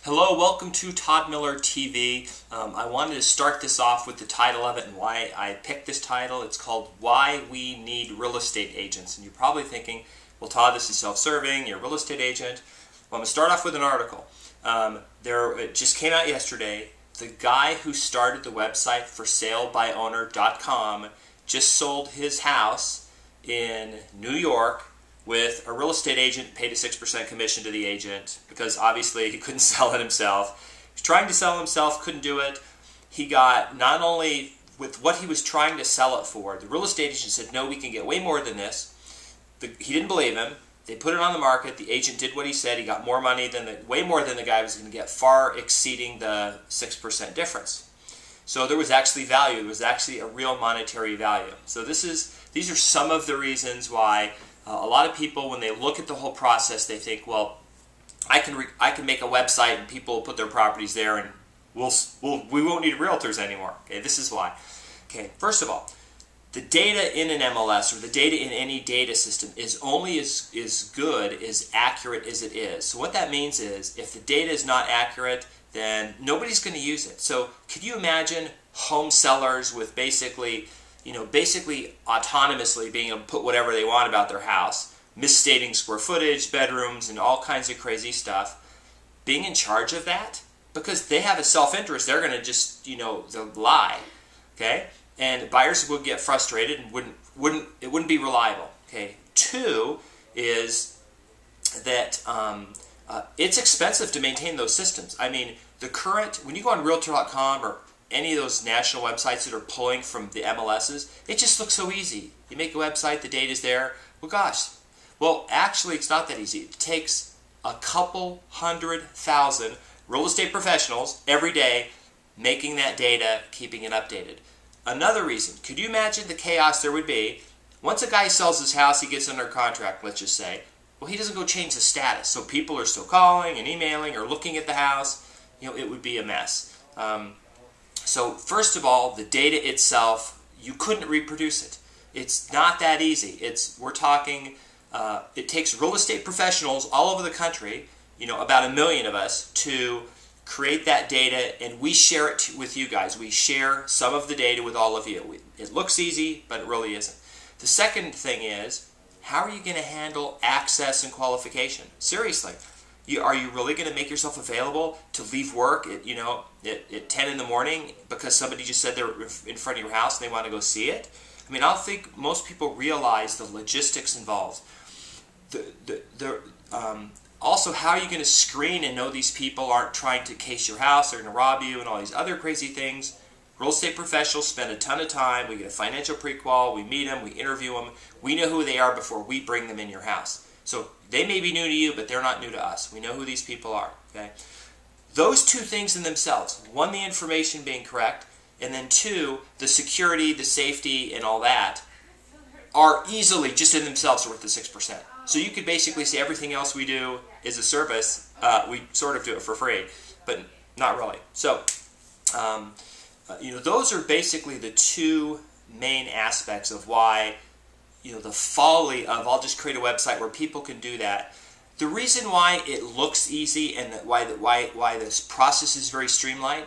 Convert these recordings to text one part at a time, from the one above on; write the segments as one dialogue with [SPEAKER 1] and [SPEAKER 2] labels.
[SPEAKER 1] Hello, welcome to Todd Miller TV. I wanted to start this off with the title of it and why I picked this title. It's called Why We Need Real Estate Agents. And you're probably thinking, well, Todd, this is self-serving, you're a real estate agent. Well, I'm going to start off with an article. It just came out yesterday. The guy who started the website for salebyowner.com just sold his house in New York with a real estate agent, paid a 6% commission to the agent because obviously he couldn't sell it himself. He was trying to sell it himself, couldn't do it. He got, not only with what he was trying to sell it for, the real estate agent said, no, we can get way more than this. He didn't believe him. They put it on the market. The agent did what he said. He got more money way more than the guy was going to get, far exceeding the 6% difference. So there was actually value. There was actually a real monetary value. So these are some of the reasons why a lot of people, when they look at the whole process, they think, well, I can make a website and people will put their properties there and we won't need realtors anymore. Okay, this is why. Okay, first of all, the data in an MLS or the data in any data system is only as good, as accurate as it is. So what that means is if the data is not accurate, then nobody's going to use it. So could you imagine home sellers with basically autonomously being able to put whatever they want about their house, misstating square footage, bedrooms, and all kinds of crazy stuff, being in charge of that? Because they have a self-interest, they're going to just, they'll lie, okay? And buyers would get frustrated and it wouldn't be reliable, okay? Two is that it's expensive to maintain those systems. I mean, when you go on Realtor.com or any of those national websites that are pulling from the MLSs, it just looks so easy. You make a website, the data's there. Well, gosh. Well, actually, it's not that easy. It takes a couple 100,000 real estate professionals every day making that data, keeping it updated. Another reason, could you imagine the chaos there would be? Once a guy sells his house, he gets under contract, let's just say. Well, he doesn't go change the status. So people are still calling and emailing or looking at the house. It would be a mess. So first of all, the data itself, you couldn't reproduce it. It's not that easy. We're talking, it takes real estate professionals all over the country, about 1 million of us, to create that data, and we share it with you guys. We share some of the data with all of you. It looks easy, but it really isn't. The second thing is, how are you going to handle access and qualification? Seriously. Are you really going to make yourself available to leave work at 10 in the morning because somebody just said they're in front of your house and they want to go see it? I mean, I don't think most people realize the logistics involved. Also, how are you going to screen and know these people aren't trying to case your house, they're going to rob you, and all these other crazy things? Real estate professionals spend a ton of time. We get a financial pre-qual, we meet them, we interview them. We know who they are before we bring them in your house. So they may be new to you, but they're not new to us. We know who these people are. Okay? Those two things in themselves, one, the information being correct, and then two, the security, the safety, and all that, are easily, just in themselves, worth the 6%. So you could basically say everything else we do is a service. We sort of do it for free, but not really. So, those are basically the two main aspects of why the folly of I'll just create a website where people can do that. The reason why it looks easy and why this process is very streamlined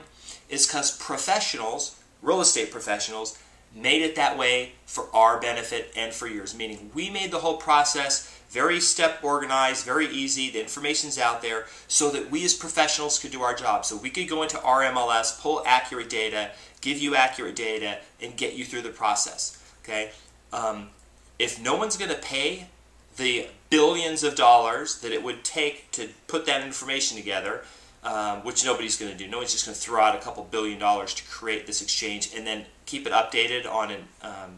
[SPEAKER 1] is because professionals, real estate professionals, made it that way for our benefit and for yours. Meaning we made the whole process very step organized, very easy. The information's out there so that we as professionals could do our job. So we could go into our MLS, pull accurate data, give you accurate data, and get you through the process. Okay. If no one's going to pay the billions of dollars that it would take to put that information together, which nobody's going to do. No one's just going to throw out a couple $1 billion to create this exchange and then keep it updated on an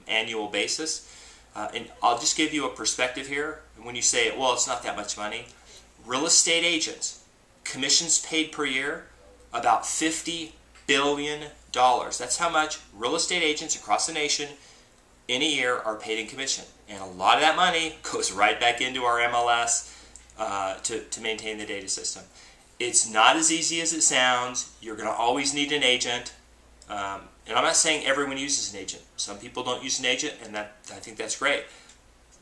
[SPEAKER 1] annual basis. And I'll just give you a perspective here. When you say, well, it's not that much money. Real estate agents, commissions paid per year, about $50 billion. That's how much real estate agents across the nation in a year are paid in commission. And a lot of that money goes right back into our MLS to maintain the data system. It's not as easy as it sounds. You're going to always need an agent. And I'm not saying everyone uses an agent. Some people don't use an agent, and I think that's great.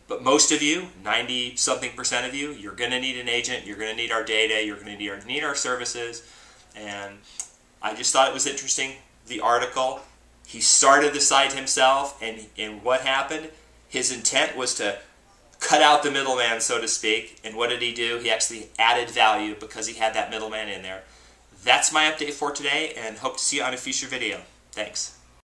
[SPEAKER 1] But most of you, 90-something% of you, you're going to need an agent. You're going to need our data. You're going to need our services. And I just thought it was interesting, the article. He started the site himself, and what happened? His intent was to cut out the middleman, so to speak. And what did he do? He actually added value because he had that middleman in there. That's my update for today, and hope to see you on a future video. Thanks.